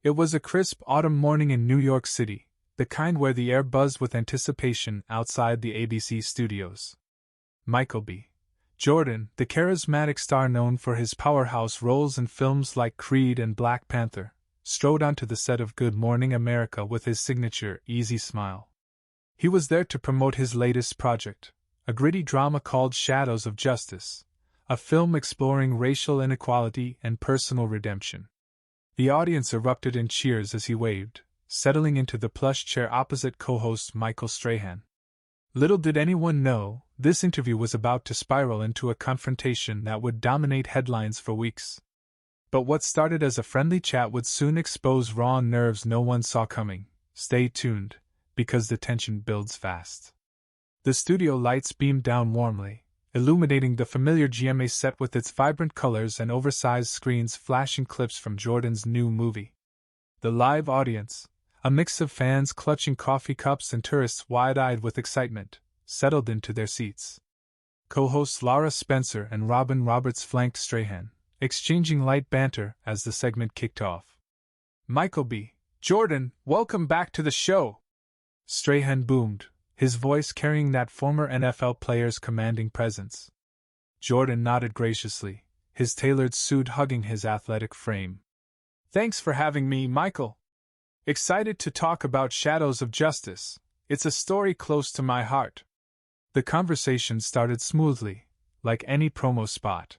It was a crisp autumn morning in New York City, the kind where the air buzzed with anticipation outside the ABC studios. Michael B. Jordan, the charismatic star known for his powerhouse roles in films like Creed and Black Panther, strode onto the set of Good Morning America with his signature easy smile. He was there to promote his latest project, a gritty drama called Shadows of Justice, a film exploring racial inequality and personal redemption. The audience erupted in cheers as he waved, settling into the plush chair opposite co-host Michael Strahan. Little did anyone know, this interview was about to spiral into a confrontation that would dominate headlines for weeks. But what started as a friendly chat would soon expose raw nerves no one saw coming. Stay tuned, because the tension builds fast. The studio lights beamed down warmly, illuminating the familiar GMA set with its vibrant colors and oversized screens flashing clips from Jordan's new movie. The live audience, a mix of fans clutching coffee cups and tourists wide-eyed with excitement, settled into their seats. Co-hosts Laura Spencer and Robin Roberts flanked Strahan, exchanging light banter as the segment kicked off. "Michael B. Jordan, welcome back to the show!" Strahan boomed, his voice carrying that former NFL player's commanding presence. Jordan nodded graciously, his tailored suit hugging his athletic frame. "Thanks for having me, Michael. Excited to talk about Shadows of Justice. It's a story close to my heart." The conversation started smoothly, like any promo spot.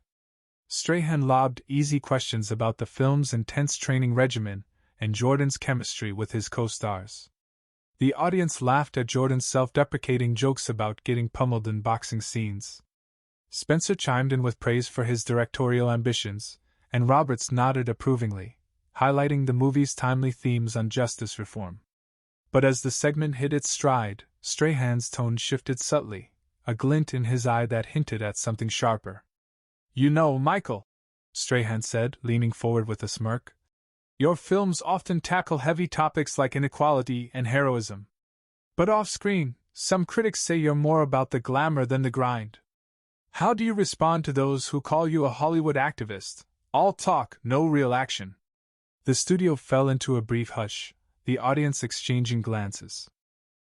Strahan lobbed easy questions about the film's intense training regimen and Jordan's chemistry with his co-stars. The audience laughed at Jordan's self-deprecating jokes about getting pummeled in boxing scenes. Spencer chimed in with praise for his directorial ambitions, and Roberts nodded approvingly, highlighting the movie's timely themes on justice reform. But as the segment hit its stride, Strahan's tone shifted subtly, a glint in his eye that hinted at something sharper. "You know, Michael," Strahan said, leaning forward with a smirk, "your films often tackle heavy topics like inequality and heroism. But off-screen, some critics say you're more about the glamour than the grind. How do you respond to those who call you a Hollywood activist? All talk, no real action." The studio fell into a brief hush, the audience exchanging glances.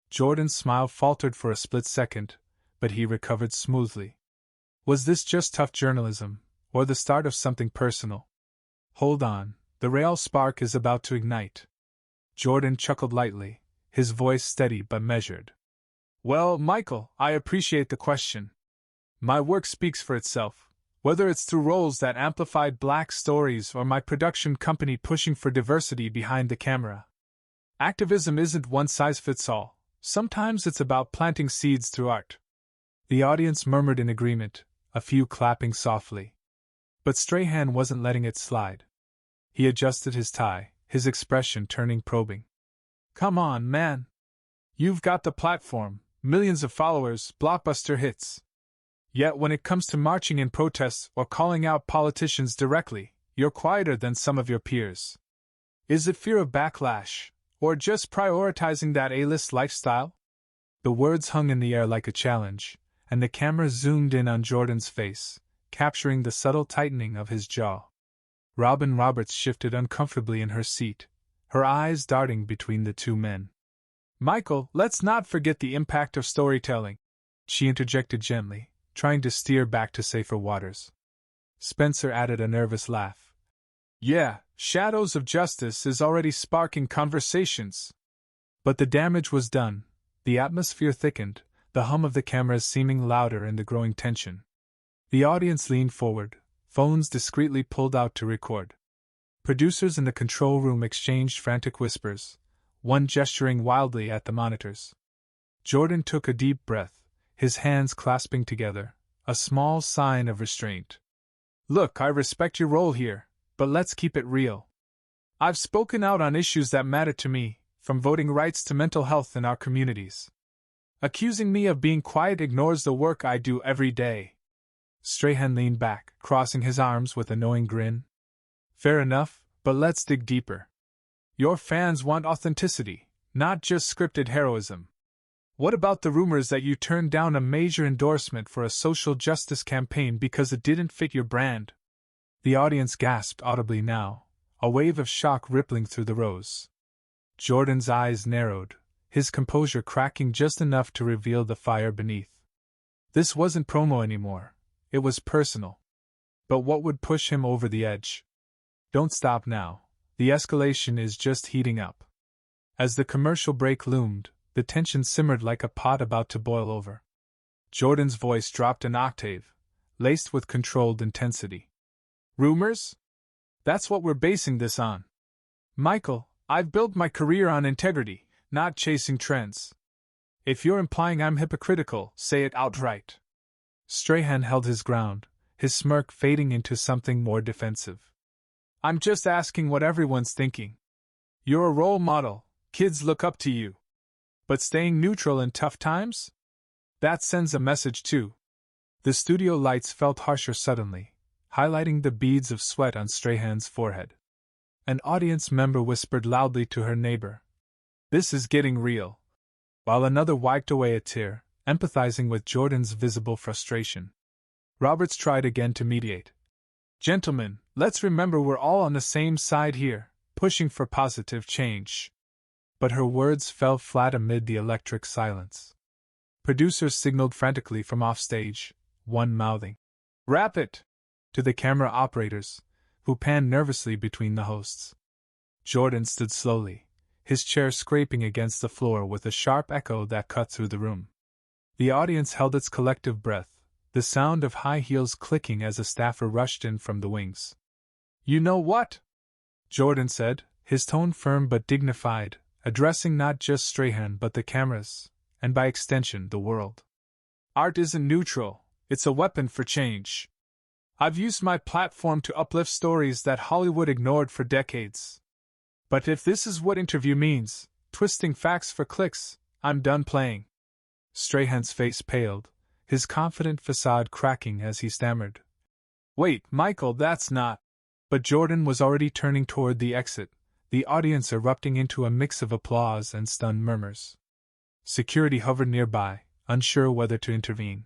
Jordan's smile faltered for a split second, but he recovered smoothly. Was this just tough journalism, or the start of something personal? "Hold on, the real spark is about to ignite." Jordan chuckled lightly, his voice steady but measured. "Well, Michael, I appreciate the question. My work speaks for itself. Whether it's through roles that amplified Black stories or my production company pushing for diversity behind the camera. Activism isn't one-size-fits-all. Sometimes it's about planting seeds through art." The audience murmured in agreement, a few clapping softly. But Strahan wasn't letting it slide. He adjusted his tie, his expression turning probing. "Come on, man. You've got the platform, millions of followers, blockbuster hits. Yet when it comes to marching in protests or calling out politicians directly, you're quieter than some of your peers. Is it fear of backlash, or just prioritizing that A-list lifestyle?" The words hung in the air like a challenge, and the camera zoomed in on Jordan's face, capturing the subtle tightening of his jaw. Robin Roberts shifted uncomfortably in her seat, her eyes darting between the two men. "Michael, let's not forget the impact of storytelling," she interjected gently, trying to steer back to safer waters. Spencer added a nervous laugh. "Yeah, Shadows of Justice is already sparking conversations." But the damage was done. The atmosphere thickened, the hum of the cameras seeming louder in the growing tension. The audience leaned forward, phones discreetly pulled out to record. Producers in the control room exchanged frantic whispers, one gesturing wildly at the monitors. Jordan took a deep breath, his hands clasping together, a small sign of restraint. "Look, I respect your role here, but let's keep it real. I've spoken out on issues that matter to me, from voting rights to mental health in our communities. Accusing me of being quiet ignores the work I do every day." Strahan leaned back, crossing his arms with a knowing grin. "Fair enough, but let's dig deeper. Your fans want authenticity, not just scripted heroism. What about the rumors that you turned down a major endorsement for a social justice campaign because it didn't fit your brand?" The audience gasped audibly now, a wave of shock rippling through the rows. Jordan's eyes narrowed, his composure cracking just enough to reveal the fire beneath. This wasn't promo anymore, it was personal. But what would push him over the edge? Don't stop now, the escalation is just heating up. As the commercial break loomed, the tension simmered like a pot about to boil over. Jordan's voice dropped an octave, laced with controlled intensity. Rumors? That's what we're basing this on. Michael, I've built my career on integrity, not chasing trends. If you're implying I'm hypocritical, say it outright. Strahan held his ground, his smirk fading into something more defensive. I'm just asking what everyone's thinking. You're a role model, kids look up to you. But staying neutral in tough times? That sends a message too. The studio lights felt harsher suddenly, highlighting the beads of sweat on Strahan's forehead. An audience member whispered loudly to her neighbor, "This is getting real," while another wiped away a tear, empathizing with Jordan's visible frustration. Roberts tried again to mediate. "Gentlemen, let's remember we're all on the same side here, pushing for positive change." But her words fell flat amid the electric silence. Producers signaled frantically from offstage, one mouthing, "Wrap it!" to the camera operators, who panned nervously between the hosts. Jordan stood slowly, his chair scraping against the floor with a sharp echo that cut through the room. The audience held its collective breath, the sound of high heels clicking as a staffer rushed in from the wings. "You know what?" Jordan said, his tone firm but dignified, addressing not just Strahan but the cameras, and by extension the world. "Art isn't neutral, it's a weapon for change. I've used my platform to uplift stories that Hollywood ignored for decades. But if this is what interview means, twisting facts for clicks, I'm done playing." Strahan's face paled, his confident facade cracking as he stammered, "Wait, Michael, that's not..." But Jordan was already turning toward the exit, the audience erupting into a mix of applause and stunned murmurs. Security hovered nearby, unsure whether to intervene.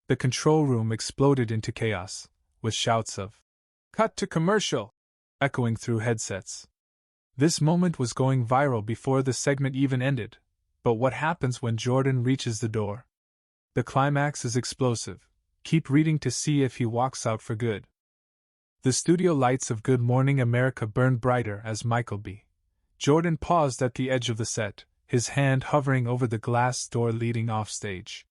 The control room exploded into chaos, with shouts of "Cut to commercial!" echoing through headsets. This moment was going viral before the segment even ended, but what happens when Jordan reaches the door? The climax is explosive. Keep reading to see if he walks out for good. The studio lights of Good Morning America burned brighter as Michael B. Jordan paused at the edge of the set, his hand hovering over the glass door leading offstage.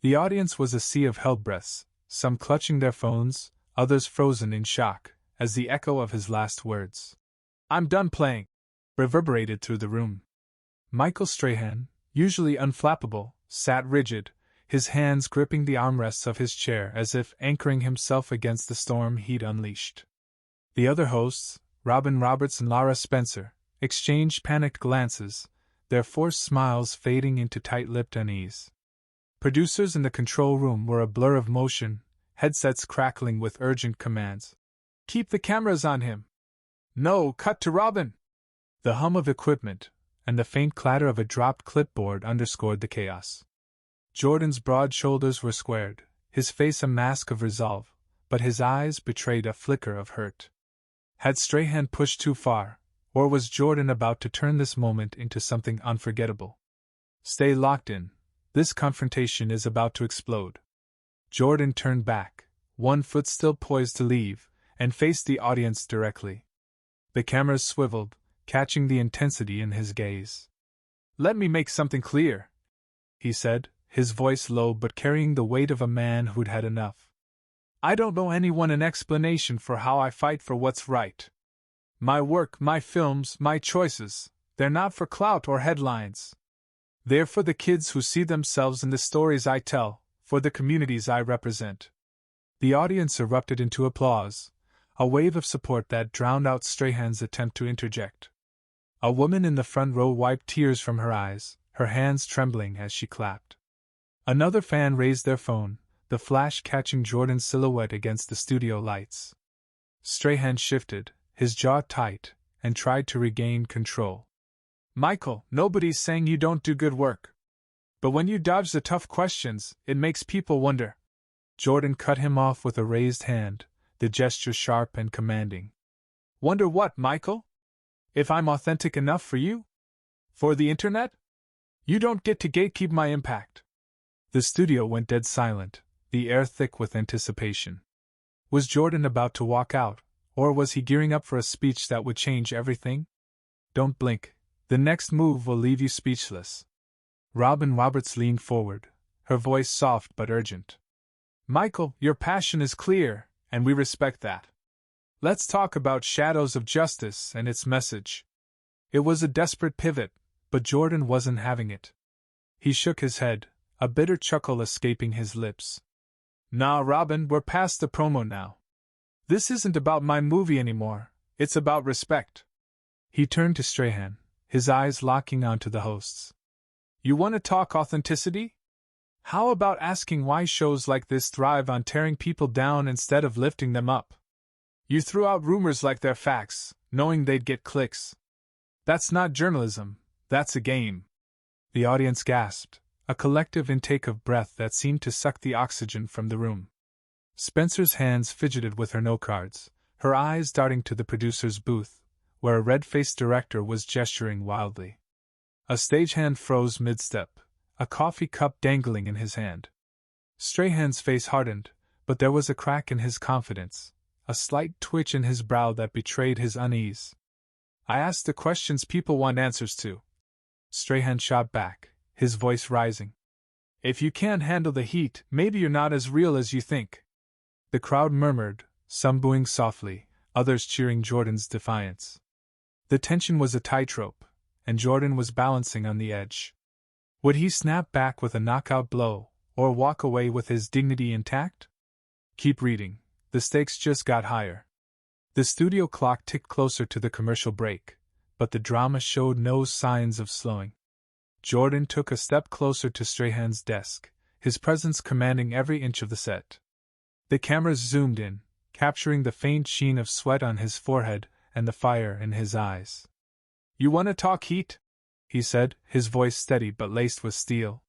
The audience was a sea of held breaths, some clutching their phones, others frozen in shock, as the echo of his last words, "I'm done playing," reverberated through the room. Michael Strahan, usually unflappable, sat rigid, his hands gripping the armrests of his chair as if anchoring himself against the storm he'd unleashed. The other hosts, Robin Roberts and Lara Spencer, exchanged panicked glances, their forced smiles fading into tight-lipped unease. Producers in the control room were a blur of motion, headsets crackling with urgent commands. "Keep the cameras on him!" "No, cut to Robin!" The hum of equipment, and the faint clatter of a dropped clipboard underscored the chaos. Jordan's broad shoulders were squared, his face a mask of resolve, but his eyes betrayed a flicker of hurt. Had Strahan pushed too far, or was Jordan about to turn this moment into something unforgettable? "Stay locked in. This confrontation is about to explode." Jordan turned back, one foot still poised to leave, and faced the audience directly. The cameras swiveled, catching the intensity in his gaze. "Let me make something clear," he said, his voice low but carrying the weight of a man who'd had enough. "I don't owe anyone an explanation for how I fight for what's right. My work, my films, my choices, they're not for clout or headlines. They're for the kids who see themselves in the stories I tell, for the communities I represent." The audience erupted into applause, a wave of support that drowned out Strahan's attempt to interject. A woman in the front row wiped tears from her eyes, her hands trembling as she clapped. Another fan raised their phone, the flash catching Jordan's silhouette against the studio lights. Strahan shifted, his jaw tight, and tried to regain control. "Michael, nobody's saying you don't do good work. But when you dodge the tough questions, it makes people wonder." Jordan cut him off with a raised hand, the gesture sharp and commanding. Wonder what, Michael? If I'm authentic enough for you? For the internet? You don't get to gatekeep my impact. The studio went dead silent, the air thick with anticipation. Was Jordan about to walk out, or was he gearing up for a speech that would change everything? Don't blink. The next move will leave you speechless. Robin Roberts leaned forward, her voice soft but urgent. Michael, your passion is clear, and we respect that. Let's talk about Shadows of Justice and its message. It was a desperate pivot, but Jordan wasn't having it. He shook his head, a bitter chuckle escaping his lips. Nah, Robin, we're past the promo now. This isn't about my movie anymore, it's about respect. He turned to Strahan, his eyes locking onto the host's. You want to talk authenticity? How about asking why shows like this thrive on tearing people down instead of lifting them up? You threw out rumors like they're facts, knowing they'd get clicks. That's not journalism, that's a game. The audience gasped, a collective intake of breath that seemed to suck the oxygen from the room. Spencer's hands fidgeted with her note cards, her eyes darting to the producer's booth, where a red-faced director was gesturing wildly. A stagehand froze mid-step, a coffee cup dangling in his hand. Strahan's face hardened, but there was a crack in his confidence, a slight twitch in his brow that betrayed his unease. I ask the questions people want answers to. Strahan shot back, his voice rising. If you can't handle the heat, maybe you're not as real as you think. The crowd murmured, some booing softly, others cheering Jordan's defiance. The tension was a tightrope, and Jordan was balancing on the edge. Would he snap back with a knockout blow, or walk away with his dignity intact? Keep reading, the stakes just got higher. The studio clock ticked closer to the commercial break, but the drama showed no signs of slowing. Jordan took a step closer to Strahan's desk, his presence commanding every inch of the set. The cameras zoomed in, capturing the faint sheen of sweat on his forehead and the fire in his eyes. You want to talk heat? He said, his voice steady but laced with steel.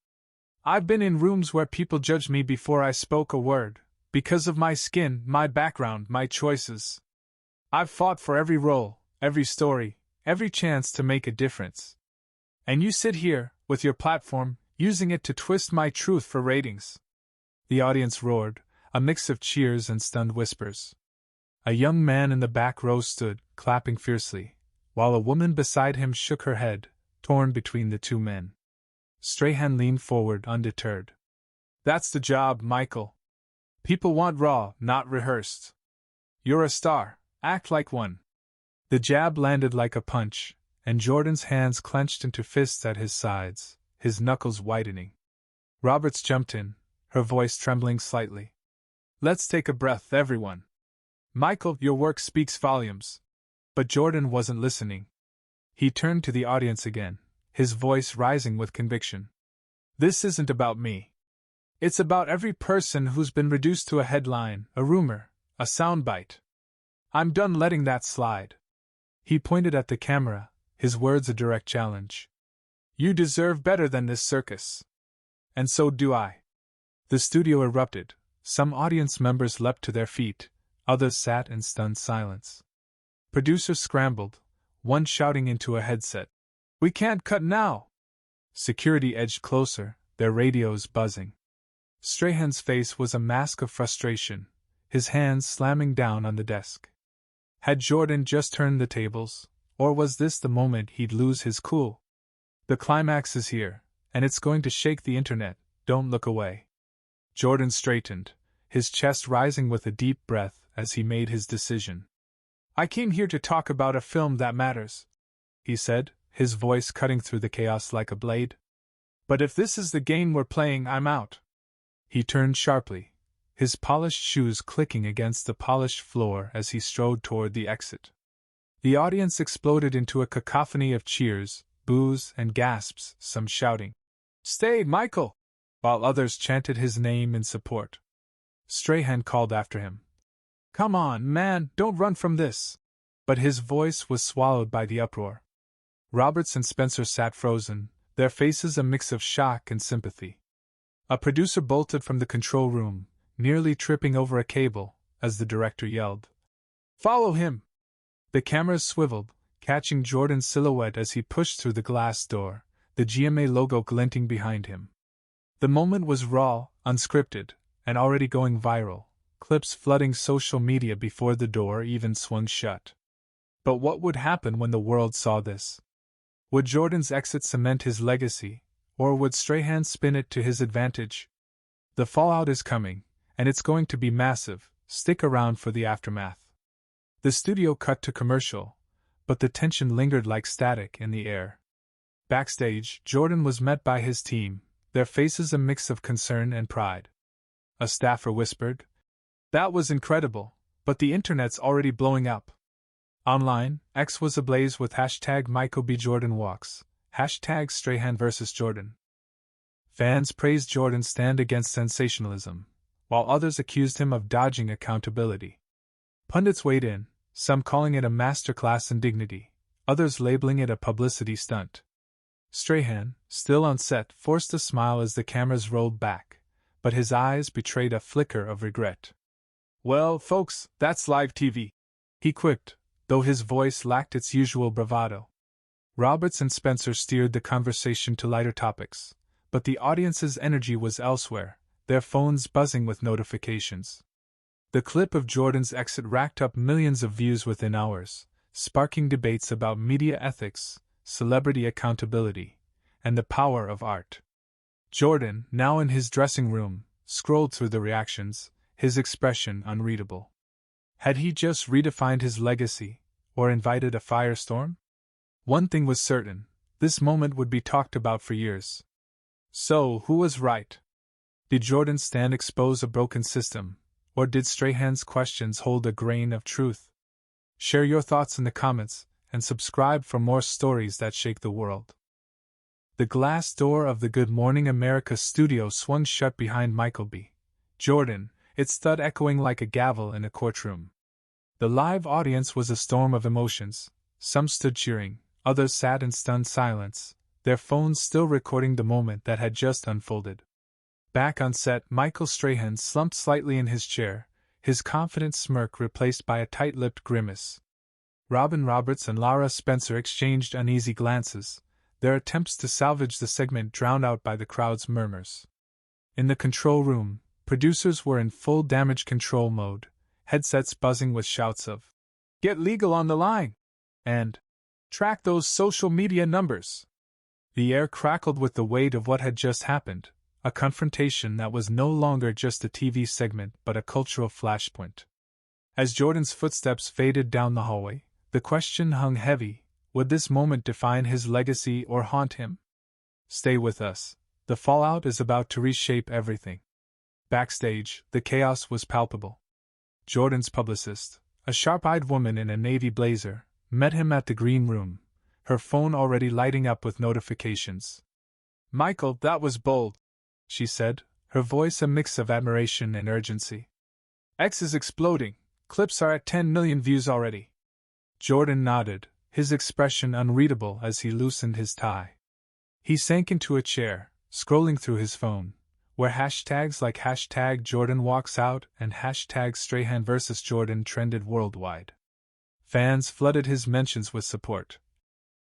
I've been in rooms where people judged me before I spoke a word, because of my skin, my background, my choices. I've fought for every role, every story, every chance to make a difference. And you sit here, with your platform, using it to twist my truth for ratings. The audience roared, a mix of cheers and stunned whispers. A young man in the back row stood, clapping fiercely, while a woman beside him shook her head, torn between the two men. Strahan leaned forward undeterred. That's the job, Michael. People want raw, not rehearsed. You're a star, act like one. The jab landed like a punch, and Jordan's hands clenched into fists at his sides, his knuckles whitening. Roberts jumped in, her voice trembling slightly. Let's take a breath, everyone. Michael, your work speaks volumes. But Jordan wasn't listening. He turned to the audience again, his voice rising with conviction. This isn't about me. It's about every person who's been reduced to a headline, a rumor, a soundbite. I'm done letting that slide. He pointed at the camera, his words a direct challenge. You deserve better than this circus. And so do I. The studio erupted. Some audience members leapt to their feet, others sat in stunned silence. Producers scrambled, one shouting into a headset, "We can't cut now!" Security edged closer, their radios buzzing. Strahan's face was a mask of frustration, his hands slamming down on the desk. Had Jordan just turned the tables, or was this the moment he'd lose his cool? The climax is here, and it's going to shake the internet, don't look away. Jordan straightened, his chest rising with a deep breath as he made his decision. I came here to talk about a film that matters, he said, his voice cutting through the chaos like a blade. But if this is the game we're playing, I'm out. He turned sharply, his polished shoes clicking against the polished floor as he strode toward the exit. The audience exploded into a cacophony of cheers, boos, and gasps, some shouting, "Stay, Michael!" while others chanted his name in support. Strahan called after him, "Come on, man, don't run from this!" But his voice was swallowed by the uproar. Roberts and Spencer sat frozen, their faces a mix of shock and sympathy. A producer bolted from the control room, nearly tripping over a cable, as the director yelled, "Follow him!" The cameras swiveled, catching Jordan's silhouette as he pushed through the glass door, the GMA logo glinting behind him. The moment was raw, unscripted, and already going viral, clips flooding social media before the door even swung shut. But what would happen when the world saw this? Would Jordan's exit cement his legacy, or would Strahan spin it to his advantage? The fallout is coming, and it's going to be massive. Stick around for the aftermath. The studio cut to commercial, but the tension lingered like static in the air. Backstage, Jordan was met by his team, their faces a mix of concern and pride. A staffer whispered, "That was incredible, but the internet's already blowing up." Online, X was ablaze with hashtag #MichaelBJordanWalks, hashtag Strahan vs. Jordan. Fans praised Jordan's stand against sensationalism, while others accused him of dodging accountability. Pundits weighed in, some calling it a masterclass in dignity, others labeling it a publicity stunt. Strahan, still on set, forced a smile as the cameras rolled back, but his eyes betrayed a flicker of regret. "Well, folks, that's live TV," he quipped, though his voice lacked its usual bravado. Roberts and Spencer steered the conversation to lighter topics, but the audience's energy was elsewhere, their phones buzzing with notifications. The clip of Jordan's exit racked up millions of views within hours, sparking debates about media ethics, celebrity accountability, and the power of art. Jordan, now in his dressing room, scrolled through the reactions, his expression unreadable. Had he just redefined his legacy, or invited a firestorm? One thing was certain, this moment would be talked about for years. So, who was right? Did Jordan's stand expose a broken system, or did Strahan's questions hold a grain of truth? Share your thoughts in the comments, and subscribe for more stories that shake the world. The glass door of the Good Morning America studio swung shut behind Michael B. Jordan, its thud echoing like a gavel in a courtroom. The live audience was a storm of emotions. Some stood cheering, others sat in stunned silence, their phones still recording the moment that had just unfolded. Back on set, Michael Strahan slumped slightly in his chair, his confident smirk replaced by a tight-lipped grimace. Robin Roberts and Lara Spencer exchanged uneasy glances, their attempts to salvage the segment drowned out by the crowd's murmurs. In the control room, producers were in full damage control mode, headsets buzzing with shouts of, "Get legal on the line!" and "Track those social media numbers!" The air crackled with the weight of what had just happened, a confrontation that was no longer just a TV segment but a cultural flashpoint. As Jordan's footsteps faded down the hallway, the question hung heavy: would this moment define his legacy or haunt him? Stay with us. The fallout is about to reshape everything. Backstage, the chaos was palpable. Jordan's publicist, a sharp-eyed woman in a navy blazer, met him at the green room, her phone already lighting up with notifications. "Michael, that was bold," she said, her voice a mix of admiration and urgency. "X is exploding. Clips are at 10 million views already." Jordan nodded, his expression unreadable as he loosened his tie. He sank into a chair, scrolling through his phone, where hashtags like hashtag Jordan walks out and hashtag Strahan vs. Jordan trended worldwide. Fans flooded his mentions with support.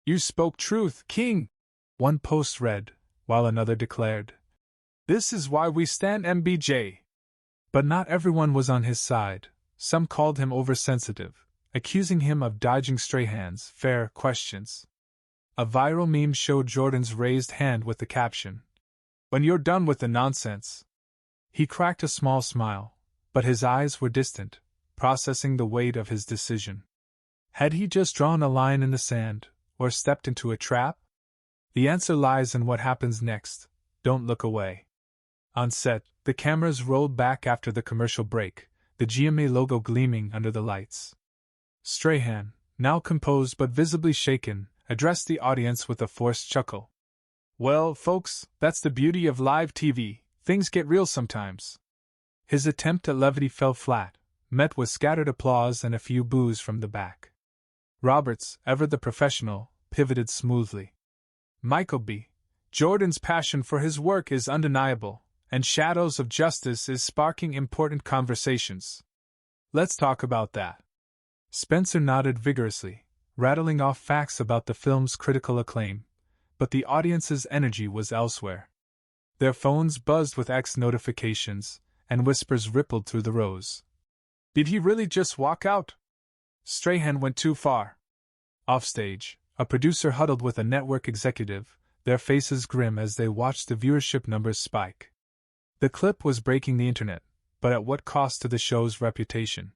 "You spoke truth, King!" one post read, while another declared, "This is why we stand MBJ." But not everyone was on his side. Some called him oversensitive, accusing him of dodging Strahan's fair questions. A viral meme showed Jordan's raised hand with the caption, "When you're done with the nonsense." He cracked a small smile, but his eyes were distant, processing the weight of his decision. Had he just drawn a line in the sand, or stepped into a trap? The answer lies in what happens next. Don't look away. On set, the cameras rolled back after the commercial break, the GMA logo gleaming under the lights. Strahan, now composed but visibly shaken, addressed the audience with a forced chuckle. "Well, folks, that's the beauty of live TV, things get real sometimes." His attempt at levity fell flat, met with scattered applause and a few boos from the back. Roberts, ever the professional, pivoted smoothly. "Michael B. Jordan's passion for his work is undeniable, and Shadows of Justice is sparking important conversations. Let's talk about that." Spencer nodded vigorously, rattling off facts about the film's critical acclaim, but the audience's energy was elsewhere. Their phones buzzed with X notifications, and whispers rippled through the rows. Did he really just walk out? Strahan went too far. Offstage, a producer huddled with a network executive, their faces grim as they watched the viewership numbers spike. The clip was breaking the internet, but at what cost to the show's reputation?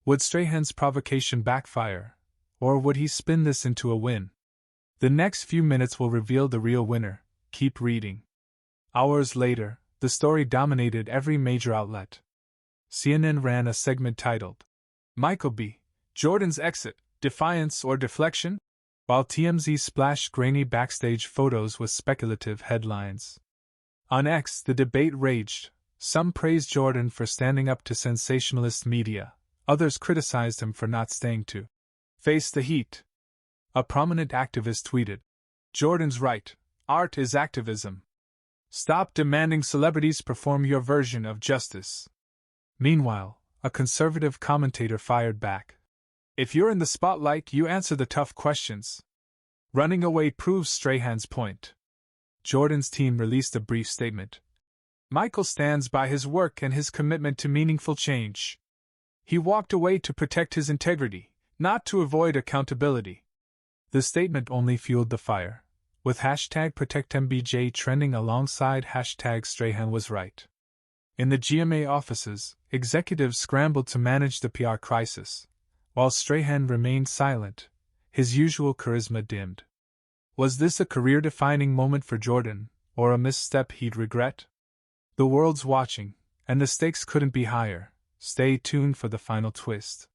Would Strahan's provocation backfire, or would he spin this into a win? The next few minutes will reveal the real winner. Keep reading. Hours later, the story dominated every major outlet. CNN ran a segment titled, Michael B. Jordan's Exit, Defiance or Deflection? While TMZ splashed grainy backstage photos with speculative headlines. On X, the debate raged. Some praised Jordan for standing up to sensationalist media, others criticized him for not staying to face the heat. A prominent activist tweeted, Jordan's right, art is activism. Stop demanding celebrities perform your version of justice. Meanwhile, a conservative commentator fired back. If you're in the spotlight, you answer the tough questions. Running away proves Strahan's point. Jordan's team released a brief statement. Michael stands by his work and his commitment to meaningful change. He walked away to protect his integrity, not to avoid accountability. The statement only fueled the fire, with hashtag ProtectMBJ trending alongside hashtag Strahan was right. In the GMA offices, executives scrambled to manage the PR crisis, while Strahan remained silent, his usual charisma dimmed. Was this a career-defining moment for Jordan, or a misstep he'd regret? The world's watching, and the stakes couldn't be higher. Stay tuned for the final twist.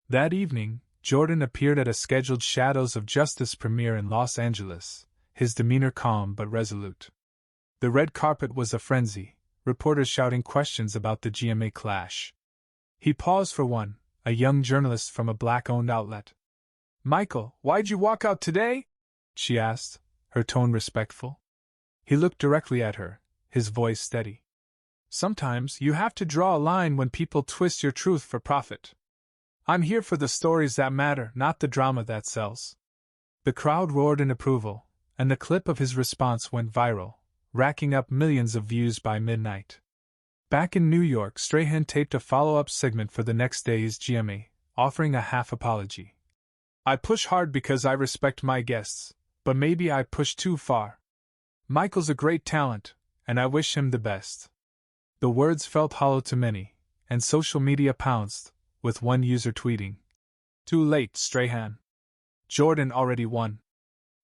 That evening, Jordan appeared at a scheduled Shadows of Justice premiere in Los Angeles, his demeanor calm but resolute. The red carpet was a frenzy, reporters shouting questions about the GMA clash. He paused for one, a young journalist from a black-owned outlet. Michael, why'd you walk out today? She asked, her tone respectful. He looked directly at her, his voice steady. Sometimes you have to draw a line when people twist your truth for profit. I'm here for the stories that matter, not the drama that sells. The crowd roared in approval, and the clip of his response went viral, racking up millions of views by midnight. Back in New York, Strahan taped a follow-up segment for the next day's GMA, offering a half apology. I push hard because I respect my guests, but maybe I push too far. Michael's a great talent, and I wish him the best. The words felt hollow to many, and social media pounced, with one user tweeting, Too late, Strahan. Jordan already won.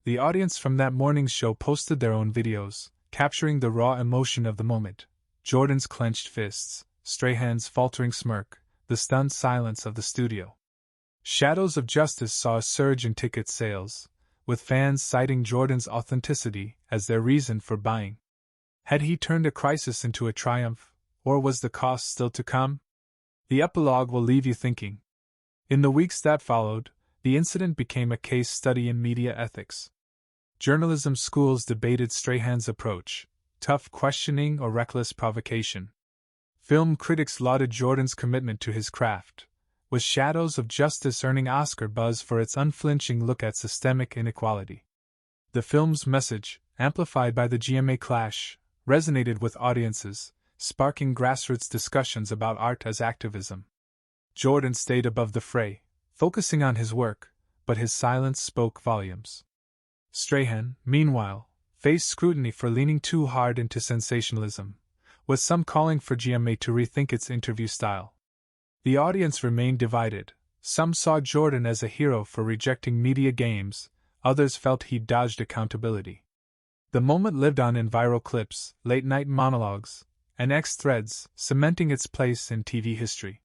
The audience from that morning's show posted their own videos, capturing the raw emotion of the moment. Jordan's clenched fists, Strahan's faltering smirk, the stunned silence of the studio. Shadows of Justice saw a surge in ticket sales, with fans citing Jordan's authenticity as their reason for buying. Had he turned a crisis into a triumph, or was the cost still to come? The epilogue will leave you thinking. In the weeks that followed, the incident became a case study in media ethics. Journalism schools debated Strahan's approach, tough questioning or reckless provocation. Film critics lauded Jordan's commitment to his craft, with Shadows of Justice earning Oscar buzz for its unflinching look at systemic inequality. The film's message, amplified by the GMA clash, resonated with audiences, sparking grassroots discussions about art as activism. Jordan stayed above the fray, focusing on his work, but his silence spoke volumes. Strahan, meanwhile, faced scrutiny for leaning too hard into sensationalism, with some calling for GMA to rethink its interview style. The audience remained divided. Some saw Jordan as a hero for rejecting media games, others felt he dodged accountability. The moment lived on in viral clips, late-night monologues, and X threads, cementing its place in TV history.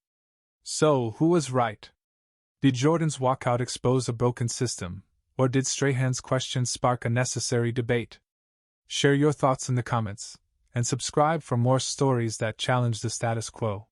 So, who was right? Did Jordan's walkout expose a broken system, or did Strahan's questions spark a necessary debate? Share your thoughts in the comments, and subscribe for more stories that challenge the status quo.